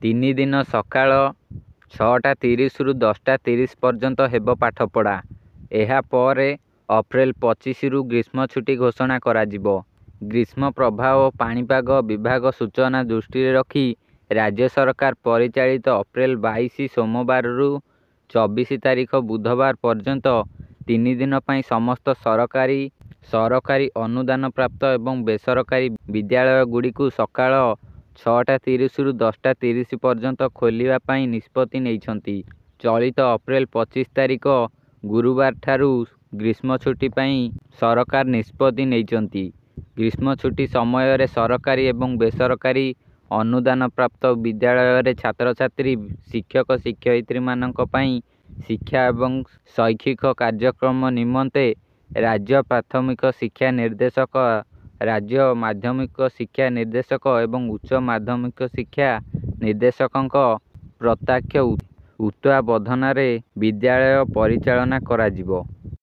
3 ଦିନ ସକାଳ 6:30 ରୁ 10:30 ପର୍ଯ୍ୟନ୍ତ ହେବ ପାଠପଢ଼ା। ଏହାପରେ ଅପ୍ରେଲ 25ରୁ ଗ୍ରୀଷ୍ମ ଛୁଟି ଘୋଷଣା କରାଯିବ। ଗ୍ରୀଷ୍ମ ପ୍ରବାହ ଓ ପାଣିପାଗ ବିଭାଗ ସୂଚନା ଦୃଷ୍ଟିରେ ରଖି ରାଜ୍ୟ ସରକାର ପରିଚାଳିତ ଅପ୍ରେଲ 22 ସୋମବାରରୁ 24 ତାରିଖ ବୁଧବାର ପର୍ଯ୍ୟନ୍ତ 3 ଦିନ ପାଇଁ ସମସ୍ତ ସରକାରୀ ଅନୁଦାନପ୍ରାପ୍ତ ଏବଂ ବେସରକାରୀ ବିଦ୍ୟାଳୟଗୁଡ଼ିକୁ ସକାଳ 6:30ରୁ 10:30 ପର୍ଯ୍ୟନ୍ତ ଖୋଲିବା ପାଇଁ ନିଷ୍ପତ୍ତି ନେଇଛନ୍ତି। ଚଳିତ ଅପ୍ରେଲ 25 ତାରିଖ ଗୁରୁବାରଠାରୁ ଗ୍ରୀଷ୍ମ ଛୁଟି ପାଇଁ ସରକାର ନିଷ୍ପତ୍ତି ନେଇଛନ୍ତି। ଗ୍ରୀଷ୍ମ ଛୁଟି ସମୟରେ ସରକାରୀ ଏବଂ ବେସରକାରୀ ଅନୁଦାନପ୍ରାପ୍ତ ବିଦ୍ୟାଳୟରେ ଛାତ୍ରଛାତ୍ରୀ, ଶିକ୍ଷକ ଶିକ୍ଷୟିତ୍ରୀମାନଙ୍କ ପାଇଁ ଶିକ୍ଷା ଏବଂ ଶୈକ୍ଷିକ କାର୍ଯ୍ୟକ୍ରମ ନିମନ୍ତେ ରାଜ୍ୟ ପ୍ରାଥମିକ ଶିକ୍ଷା ନିର୍ଦ୍ଦେଶକ, ରାଜ୍ୟ ମାଧ୍ୟମିକ ଶିକ୍ଷା ନିର୍ଦ୍ଦେଶକ ଏବଂ ଉଚ୍ଚ ମାଧ୍ୟମିକ ଶିକ୍ଷା ନିର୍ଦ୍ଦେଶକଙ୍କ ପ୍ରତ୍ୟକ୍ଷ ତତ୍ତ୍ୱାବଧାନରେ ବିଦ୍ୟାଳୟ ପରିଚାଳନା କରାଯିବ।